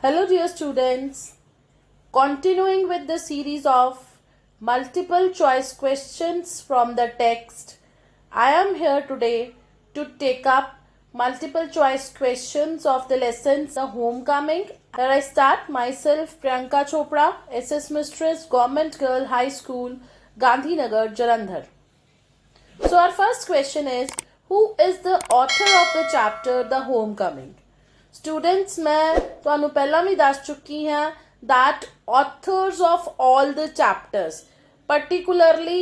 Hello, dear students. Continuing with the series of multiple choice questions from the text, I am here today to take up multiple choice questions of the lessons The Homecoming. Here I start myself, Priyanka Chopra, SS Mistress, Government Girl High School, Gandhinagar, Jalandhar. So our first question is, who is the author of the chapter The Homecoming? Students, मैं ਤੁਹਾਨੂੰ ਪਹਿਲਾਂ ਵੀ ਦੱਸ ਚੁੱਕੀ ਹਾਂ that authors of all the chapters, particularly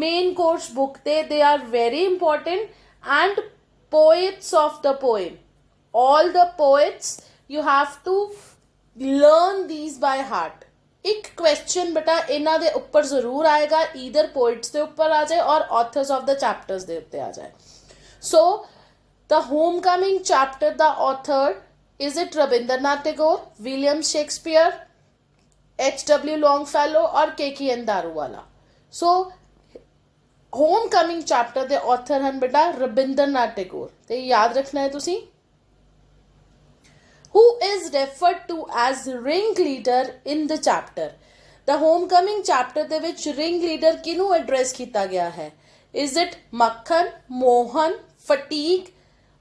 main course book they are very important and poets of the poem. All the poets you have to learn these by heart. ਇੱਕ question ਬੇਟਾ ਇਹਨਾਂ ਦੇ ਉੱਪਰ ਜ਼ਰੂਰ ਆਏਗਾ, ਈਦਰ ਪੋਇਟਸ ਦੇ ਉੱਪਰ ਆ ਜਾਏ ਔਰ ਆਥਰਸ ਆਫ ਦ ਚੈਪਟਰਸ ਦੇ ਉੱਤੇ ਆ ਜਾਏ. ਸੋ ਦ ਹੋਮਕਮਿੰਗ ਚੈਪਟਰ ਦਾ author is it Rabindranath Tagore, William Shakespeare, H.W. Longfellow और K.K.N. Daruwalla. So Homecoming chapter ਦੇ author ਹਨ ਬੇਟਾ ਰਵਿੰਦਰਨਾਥ ਟੈਗੋਰ. ਤੇ ਯਾਦ ਰੱਖਣਾ ਹੈ ਤੁਸੀਂ. Who is referred to as ringleader in the chapter? The homecoming chapter ਦੇ ਵਿੱਚ ringleader ਕਿਹਨੂੰ ਐਡਰੈਸ ਕੀਤਾ ਗਿਆ ਹੈ? Is it ਮੱਖਣ, ਮੋਹਨ, ਫਟੀਕ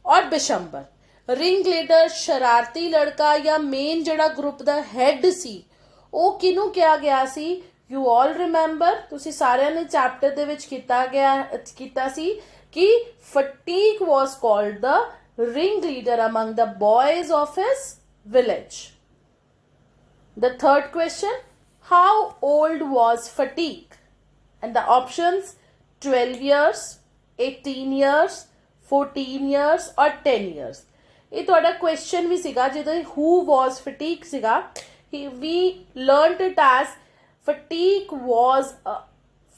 ਔਰ ਬਿਸ਼ੰਬਰ? ਰਿੰਗਲੀਡਰ ਸ਼ਰਾਰਤੀ ਲੜਕਾ ਜਾਂ ਮੇਨ ਜਿਹੜਾ ਗਰੁੱਪ ਦਾ ਹੈਡ ਸੀ ਉਹ ਕਿਹਨੂੰ ਕਿਹਾ ਗਿਆ ਸੀ? ਯੂ ਆਲ ਰਿਮੈਂਬਰ, ਤੁਸੀਂ ਸਾਰਿਆਂ ਨੇ ਚੈਪਟਰ ਦੇ ਵਿੱਚ ਕੀਤਾ ਸੀ ਕਿ Phatik was called the ringleader among the boys of his village. The third question, how old was Fatiq? And the options 12 years, 18 years, 14 years or 10 years. ਇਹ ਤੁਹਾਡਾ ਕੁਐਸਚਨ ਵੀ ਸੀਗਾ ਜਿਹਦੇ who was Fatiq ਸੀਗਾ. We learnt it as Fatiq was a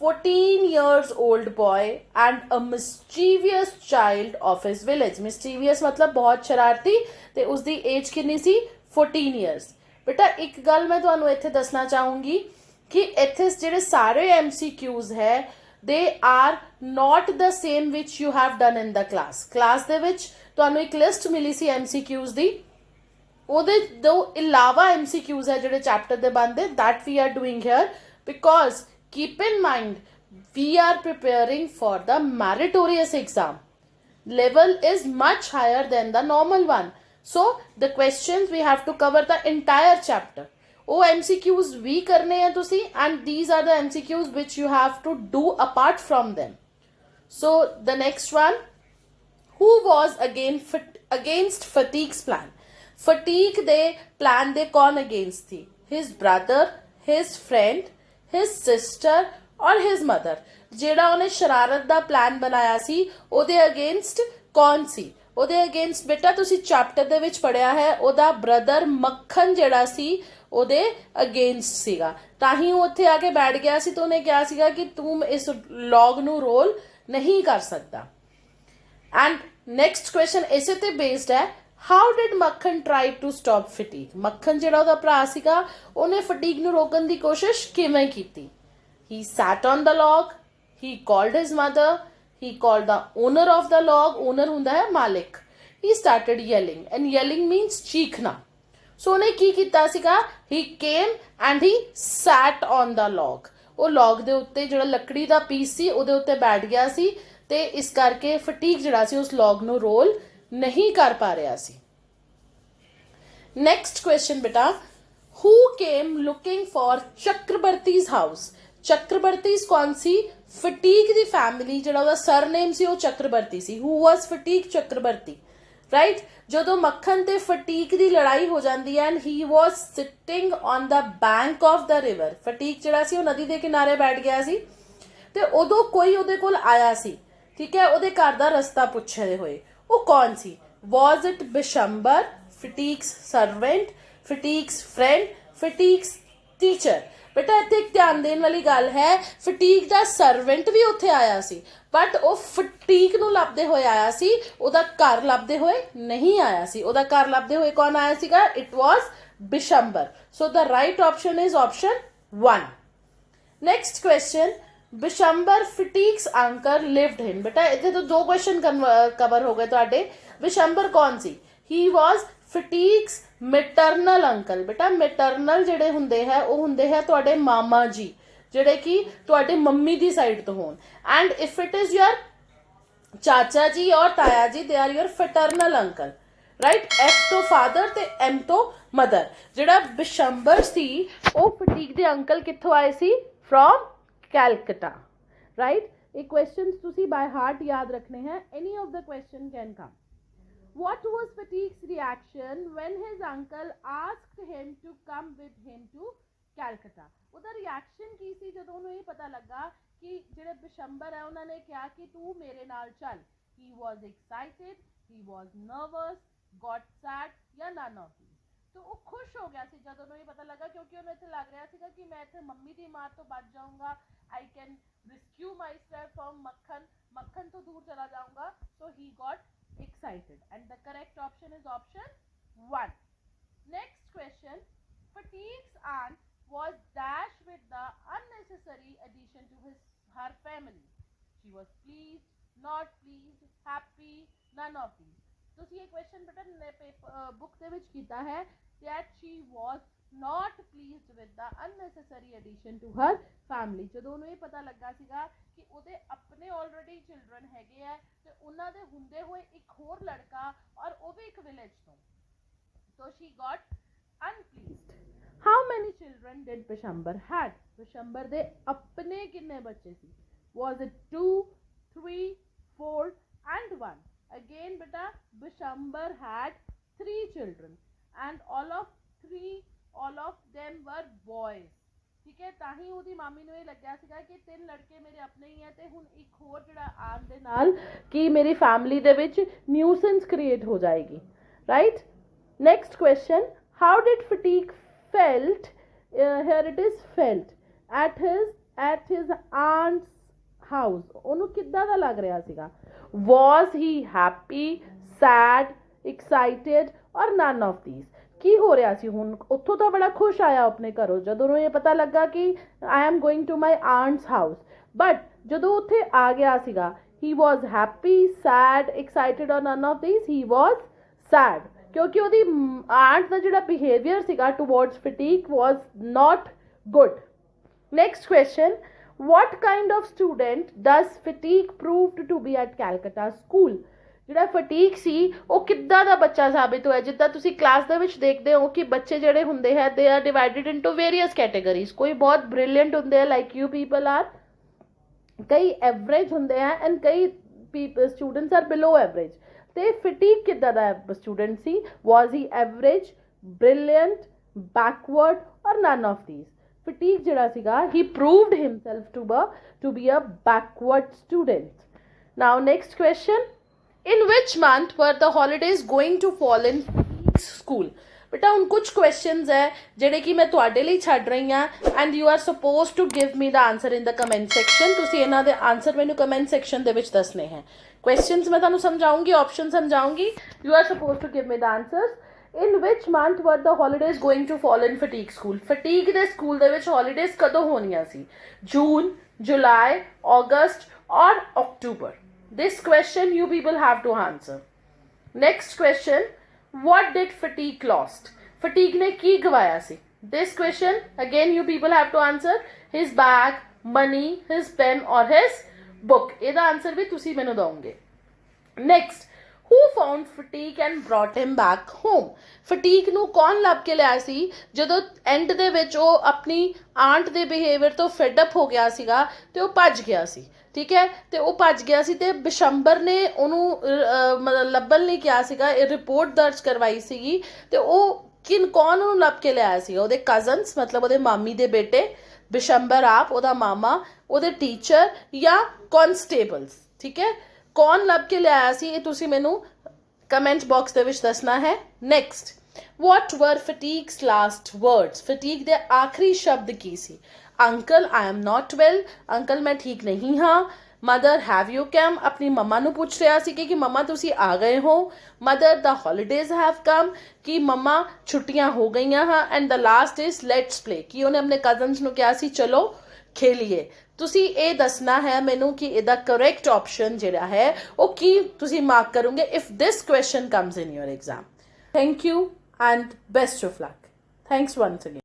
14 years old boy and a mischievous child of his village. Mischievous मतलब ਬਹੁਤ ਸ਼ਰਾਰਤੀ ਤੇ ਉਸਦੀ ਏਜ ਕਿੰਨੀ ਸੀ? 14 years. ਬੇਟਾ ਇੱਕ ਗੱਲ ਮੈਂ ਤੁਹਾਨੂੰ ਇੱਥੇ ਦੱਸਣਾ ਚਾਹੂੰਗੀ ਕਿ ਇੱਥੇ ਜਿਹੜੇ ਸਾਰੇ MCQs ਹੈ they are not the same which you have done in the class ਦੇ ਵਿੱਚ ਤੁਹਾਨੂੰ ਇੱਕ ਲਿਸਟ ਮਿਲੀ ਸੀ MCQs ਦੀ, ਉਹਦੇ ਤੋਂ ਇਲਾਵਾ MCQs ਹੈ ਜਿਹੜੇ ਚੈਪਟਰ ਦੇ ਬਣਦੇ that we are doing here because keep in mind we are preparing for the meritorious exam. Level is much higher than the normal one. So the questions we have to cover the entire chapter. ਉਹ MCQs ਵੀ ਕਰਨੇ ਆ ਤੁਸੀਂ and these are the MCQs which you have to do apart from them. So the next one, who was against Fatiq's plan? Fatiq ਦੇ plan ਦੇ ਕੌਣ against C? His brother, his friend, his sister or his mother. ਜਿਹੜਾ ਉਹਨੇ ਸ਼ਰਾਰਤ ਦਾ plan ਬਣਾਇਆ ਸੀ ਉਹਦੇ against ਕੌਣ ਸੀ? ਉਹਦੇ ਅਗੇਂਸਟ ਬੇਟਾ ਤੁਸੀਂ ਚੈਪਟਰ ਦੇ ਵਿੱਚ ਪੜਿਆ ਹੈ ਉਹਦਾ ਬ੍ਰਦਰ ਮੱਖਣ ਜਿਹੜਾ ਸੀ ਉਹਦੇ ਅਗੇਂਸਟ ਸੀਗਾ, ਤਾਂ ਹੀ ਉਹ ਉੱਥੇ ਆ ਕੇ ਬੈਠ ਗਿਆ ਸੀ ਤੇ ਉਹਨੇ ਕਿਹਾ ਸੀਗਾ ਕਿ ਤੂੰ ਇਸ ਲੌਗ ਨੂੰ ਰੋਲ ਨਹੀਂ ਕਰ ਸਕਦਾ. ਐਂਡ ਨੈਕਸਟ ਕੁਐਸਚਨ ਇਸੇ ਤੇ ਬੇਸਡ ਹੈ, ਹਾਊ ਡਿਡ ਮੱਖਣ ਟਰਾਈ ਟੂ ਸਟਾਪ ਫਟੀਕ? ਮੱਖਣ ਜਿਹੜਾ ਉਹਦਾ ਭਰਾ ਸੀਗਾ ਉਹਨੇ ਫਟੀਕ ਨੂੰ ਰੋਕਣ ਦੀ ਕੋਸ਼ਿਸ਼ ਕਿਵੇਂ ਕੀਤੀ? He sat on the log, he called his mother, he called the owner of the log, owner ਹੁੰਦਾ ਹੈ ਮਾਲਿਕ. He started yelling and yelling means ਚੀਖਣਾ. So ਉਹਨੇ ਕੀ ਕੀਤਾ ਸੀਗਾ? He came and he sat on the log. ਉਹ log ਦੇ ਉੱਤੇ ਜਿਹੜਾ ਲੱਕੜੀ ਦਾ ਪੀਸ ਸੀ ਉਹਦੇ ਉੱਤੇ ਬੈਠ ਗਿਆ ਸੀ ਤੇ ਇਸ ਕਰਕੇ ਫਟੀਕ ਜਿਹੜਾ ਸੀ ਉਸ log ਨੂੰ ਰੋਲ ਨਹੀਂ ਕਰ ਪਾ ਰਿਹਾ ਸੀ. Next question ਬੇਟਾ, who came looking for ਚੱਕਰਵਰਤੀ's house? ਚੱਕਰਵਰਤੀ's ਕੌਣ ਸੀ? ਫਟੀਕ ਦੀ ਫੈਮਿਲੀ ਜਿਹੜਾ ਉਹਦਾ ਸਰਨੇਮ ਸੀ ਉਹ ਚੱਕਰਵਰਤੀ ਸੀ. who was Phatik? Chakravarti, right. ਜਦੋਂ ਮੱਖਣ ਤੇ ਫਟੀਕ ਦੀ ਲੜਾਈ ਹੋ ਜਾਂਦੀ ਹੈ and he was sitting on the bank of the river. ਫਟੀਕ ਜਿਹੜਾ ਸੀ ਉਹ ਨਦੀ ਦੇ ਕਿਨਾਰੇ ਬੈਠ ਗਿਆ ਸੀ ਤੇ ਉਦੋਂ ਕੋਈ ਉਹਦੇ ਕੋਲ ਆਇਆ ਸੀ, ਠੀਕ ਹੈ, ਉਹਦੇ ਘਰ ਦਾ ਰਸਤਾ ਪੁੱਛਦੇ ਹੋਏ. ਉਹ ਕੌਣ ਸੀ? was it Bishambar, Phatik's servant, Phatik's friend, Phatik's teacher? ਬੇਟਾ ਇੱਥੇ ਇੱਕ ਧਿਆਨ ਦੇਣ ਵਾਲੀ ਗੱਲ ਹੈ, ਫਟੀਕ ਦਾ ਸਰਵੈਂਟ ਵੀ ਉੱਥੇ ਆਇਆ ਸੀ ਬਟ ਉਹ ਫਟੀਕ ਨੂੰ ਲੱਭਦੇ ਹੋਏ ਆਇਆ ਸੀ, ਉਹਦਾ ਘਰ ਲੱਭਦੇ ਹੋਏ ਨਹੀਂ ਆਇਆ ਸੀ. ਉਹਦਾ ਘਰ ਲੱਭਦੇ ਹੋਏ ਕੌਣ ਆਇਆ ਸੀਗਾ? It was Bishambar. So the right option is option 1. Next question, Bishambar Phatik's uncle lived in. ਬੇਟਾ ਇੱਥੇ ਤੋਂ 2 ਕੁਐਸਚਨ ਕਵਰ ਹੋ ਗਏ ਤੁਹਾਡੇ. ਬਿਸ਼ੰਬਰ ਕੌਣ ਸੀ? ਹੀ ਵਾਸ ਫਟੀਕਸ ਮੈਟਰਨਲ ਅੰਕਲ। ਬੇਟਾ ਮੈਟਰਨਲ ਜਿਹੜੇ ਹੁੰਦੇ ਹੈ ਉਹ ਹੁੰਦੇ ਹੈ ਤੁਹਾਡੇ ਮਾਮਾ ਜੀ, ਜਿਹੜੇ ਕਿ ਤੁਹਾਡੇ ਮੰਮੀ ਦੀ ਸਾਈਡ ਤੋਂ ਹੋਣ। And if it is your ਚਾਚਾ ਜੀ ਔਰ ਤਾਇਆ ਜੀ, they are your paternal uncle, right. F ਤੋਂ ਫਾਦਰ ਤੇ ਐਮ ਤੋਂ ਮਦਰ। ਜਿਹੜਾ ਬਿਸ਼ੰਬਰ ਸੀ ਉਹ ਫਟੀਕ ਦੇ ਅੰਕਲ ਕਿੱਥੋਂ ਆਏ ਸੀ? From Calcutta, right. ਇਹ ਕੁਐਸਚਨਸ ਤੁਸੀਂ ਬਾय ਹਾਰਟ ਯਾਦ ਰੱਖਣੇ ਹੈ। Any of the question can come. What was Fatique's reaction when his uncle asked him to come with him to Calcutta? ਉਹਦਾ ਰਿਐਕਸ਼ਨ ਕੀ ਸੀ ਜਦੋਂ ਉਹਨੂੰ ਇਹ ਪਤਾ ਲੱਗਾ ਕਿ ਜਿਹੜੇ ਬਿਸ਼ੰਬਰ ਹੈ ਉਹਨਾਂ ਨੇ ਕਿਹਾ ਕਿ ਤੂੰ ਮੇਰੇ ਨਾਲ ਚੱਲ? He was excited, he was nervous, got sad ਜਾਂ none of these? तो ਉਹ ਖੁਸ਼ ਹੋ ਗਿਆ ਸੀ ਜਦੋਂ ਉਹਨੂੰ ਇਹ ਪਤਾ ਲੱਗਾ, ਕਿਉਂਕਿ ਉਹਨੂੰ ਇੱਥੇ ਲੱਗ ਰਿਹਾ ਸੀਗਾ ਕਿ ਮੈਂ ਇੱਥੇ ਮੰਮੀ ਦੀ ਮਾਰ ਤੋਂ ਬਚ ਜਾਊਂਗਾ। I can rescue myself from ਮੱਖਣ ਤੋਂ ਦੂਰ ਚਲਾ ਜਾਊਂਗਾ। So he got excited, and the correct option is option 1. Next question. Fatique's aunt was dashed with the unnecessary addition to her family. She was pleased, not pleased, happy, none of these. ਤੁਸੀਂ ਇਹ question ਬੇਟਾ book ਦੇ ਵਿੱਚ ਕੀਤਾ ਹੈ that she was not pleased with the unnecessary addition to her family. ਜਦੋਂ ਉਹਨੂੰ ਇਹ ਪਤਾ ਲੱਗਾ ਸੀਗਾ ਕਿ ਉਹਦੇ ਆਪਣੇ ਆਲਰੇਡੀ ਚਿਲਡਰਨ ਹੈਗੇ ਆ ਤੇ ਉਹਨਾਂ ਦੇ ਹੁੰਦੇ ਹੋਏ ਇੱਕ ਹੋਰ ਲੜਕਾ ਔਰ ਉਹ ਵੀ ਇੱਕ ਵਿਲੇਜ ਤੋਂ, so she got unpleased. How many children did Bishambar had? Bishambar ਦੇ ਆਪਣੇ ਕਿੰਨੇ ਬੱਚੇ ਸੀ? Was it 2, 3, 4 and 1? Again beta, Bishambar had 3 children and all of them were boys. ਠੀਕ ਹੈ, ਤਾਂ ਹੀ ਉਹਦੀ ਮਾਮੀ ਨੂੰ ਇਹ ਲੱਗਿਆ ਸੀਗਾ ਕਿ 3 ਲੜਕੇ ਮੇਰੇ ਆਪਣੇ ਹੀ ਹੈ ਤੇ ਹੁਣ ਇੱਕ ਹੋਰ ਜਿਹੜਾ ਆਉਣ ਦੇ ਨਾਲ ਕਿ ਮੇਰੀ ਫੈਮਿਲੀ ਦੇ ਵਿੱਚ ਨਿਊਸੈਂਸ ਕ੍ਰੀਏਟ ਹੋ ਜਾਏਗੀ, right. Next question, how did Phatik felt, here it is felt, at his aunt's house? ਉਹਨੂੰ ਕਿੱਦਾਂ ਦਾ ਲੱਗ ਰਿਹਾ ਸੀਗਾ? Was he happy, sad, excited or none of these? ਕੀ ਹੋ ਰਿਹਾ ਸੀ? ਹੁਣ ਉੱਥੋਂ ਤਾਂ ਬੜਾ ਖੁਸ਼ ਆਇਆ ਆਪਣੇ ਘਰੋਂ ਜਦੋਂ ਉਹਨੂੰ ਇਹ ਪਤਾ ਲੱਗਾ ਕਿ I am going to my aunt's house, but ਜਦੋਂ ਉੱਥੇ ਆ ਗਿਆ ਸੀਗਾ he was happy, sad, excited or none of these? He was sad, ਕਿਉਂਕਿ ਉਹਦੀ ਆਂਟ ਦਾ ਜਿਹੜਾ ਬਿਹੇਵੀਅਰ ਸੀਗਾ towards Phatik was not good. Next question, what kind of student does Fatique proved to be at Calcutta school? ਜਿਹੜਾ ਫਟੀਕ ਸੀ ਉਹ ਕਿੱਦਾਂ ਦਾ ਬੱਚਾ ਸਾਬਿਤ ਹੋਇਆ? ਜਿੱਦਾਂ ਤੁਸੀਂ ਕਲਾਸ ਦੇ ਵਿੱਚ ਦੇਖਦੇ ਹੋ ਕਿ ਬੱਚੇ ਜਿਹੜੇ ਹੁੰਦੇ ਹੈ they are divided into various categories. ਕੋਈ ਬਹੁਤ ਬ੍ਰਿਲੀਅੰਟ ਹੁੰਦੇ ਆ ਲਾਈਕ ਯੂ ਪੀਪਲ ਆਰ, ਕਈ ਐਵਰੇਜ ਹੁੰਦੇ ਆ ਐਂਡ ਕਈ ਸਟੂਡੈਂਟਸ ਆਰ ਬਿਲੋ ਐਵਰੇਜ। ਤੇ ਫਟੀਕ ਕਿੱਦਾਂ ਦਾ ਸਟੂਡੈਂਟ ਸੀ? was he average, brilliant, backward or none of these? Phatik ਜਿਹੜਾ ਸੀਗਾ he proved himself to be a backward student. Now next question, in which month were the holidays going to fall in Fatique's school? ਬੇਟਾ ਹੁਣ ਕੁਝ questions ਹੈ ਜਿਹੜੇ ਕਿ ਮੈਂ ਤੁਹਾਡੇ ਲਈ ਛੱਡ ਰਹੀ ਹਾਂ and you are suppose to give me the answer in the comment section. ਤੁਸੀਂ ਇਹਨਾਂ ਦੇ ਆਨਸਰ ਮੈਨੂੰ ਕਮੈਂਟ ਸੈਕਸ਼ਨ ਦੇ ਵਿੱਚ ਦੱਸਣੇ ਹੈ। ਕੁਐਸਚਨਸ ਮੈਂ ਤੁਹਾਨੂੰ ਸਮਝਾਉਂਗੀ, ਆਪਸ਼ਨ ਸਮਝਾਉਂਗੀ, you are suppose to give me the answers. in which month were the holidays going to fall in Fatique school? Fatique ਦੇ ਸਕੂਲ ਦੇ ਵਿੱਚ holidays ਕਦੋਂ ਹੋਣੀਆਂ ਸੀ? ਜੂਨ, ਜੁਲਾਈ, ਅਗਸਤ or October? This question you people have to answer. Next question, what did Fatique lost? Fatique ने की गवाया सी? This question again you people have to answer. His bag, money, his pen or his book? ਇਹਦਾ answer ਵੀ ਤੁਸੀਂ ਮੈਨੂੰ ਦੋਗੇ। Next, who found Fatique and brought him back home? Fatique ਨੂੰ ਕੌਣ ਲੱਭ ਕੇ ਲਿਆ ਸੀ ਜਦੋਂ ਐਂਡ ਦੇ ਵਿੱਚ ਉਹ ਆਪਣੀ ਆਂਟ ਦੇ ਬਿਹੇਵੀਅਰ ਤੋਂ ਫੈਡ ਅਪ ਹੋ ਗਿਆ ਸੀਗਾ ਤੇ ਉਹ ਭੱਜ ਗਿਆ ਸੀ, ਠੀਕ ਹੈ। ਤੇ ਉਹ ਭੱਜ ਗਿਆ ਸੀ ਤੇ ਬਿਸ਼ੰਬਰ ਨੇ ਉਹਨੂੰ ਲੱਭਣ ਲਈ ਕਿਹਾ ਸੀਗਾ, ਇਹ ਰਿਪੋਰਟ ਦਰਜ ਕਰਵਾਈ ਸੀਗੀ ਤੇ ਉਹ ਕੌਣ ਉਹਨੂੰ ਲੱਭ ਕੇ ਲਿਆਇਆ ਸੀਗਾ? ਉਹਦੇ ਕਜ਼ਨਸ, ਮਤਲਬ ਉਹਦੇ ਮਾਮੀ ਦੇ ਬੇਟੇ, ਬਿਸ਼ੰਬਰ ਆਪ, ਉਹਦਾ ਮਾਮਾ, ਉਹਦੇ ਟੀਚਰ ਜਾਂ ਕਨਸਟੇਬਲਸ, ਠੀਕ ਹੈ। ਕੌਣ ਲੱਭ ਕੇ ਲਿਆਇਆ ਸੀ ਇਹ ਤੁਸੀਂ ਮੈਨੂੰ ਕਮੈਂਟ ਬਾਕਸ ਦੇ ਵਿੱਚ ਦੱਸਣਾ ਹੈ। Next, what were Fatique's last words? Fatique ਦੇ ਆਖਰੀ ਸ਼ਬਦ ਕੀ ਸੀ? Uncle, I am not well, uncle ਮੈਂ ਠੀਕ ਨਹੀਂ ਹਾਂ। Mother, have you come? ਆਪਣੀ ਮੰਮਾ ਨੂੰ ਪੁੱਛ ਰਿਹਾ ਸੀ ਕਿ ਮੰਮਾ ਤੁਸੀਂ ਆ ਗਏ ਹੋ। Mother, the holidays have come, ਕਿ ਮੰਮਾ ਛੁੱਟੀਆਂ ਹੋ ਗਈਆਂ ਹਾਂ। And the last is let's play, ਕਿ ਉਹਨੇ ਆਪਣੇ ਕਜ਼ਨਸ ਨੂੰ ਕਿਹਾ ਸੀ ਚਲੋ ਖੇਲੀਏ। ਤੁਸੀਂ ਇਹ ਦੱਸਣਾ ਹੈ ਮੈਨੂੰ ਕਿ ਇਹਦਾ ਕਰੈਕਟ ਆਪਸ਼ਨ ਜਿਹੜਾ ਹੈ ਉਹ ਕੀ ਤੁਸੀਂ ਮਾਰਕ ਕਰੋਗੇ if this question comes in your exam. Thank you and best of luck. Thanks once again.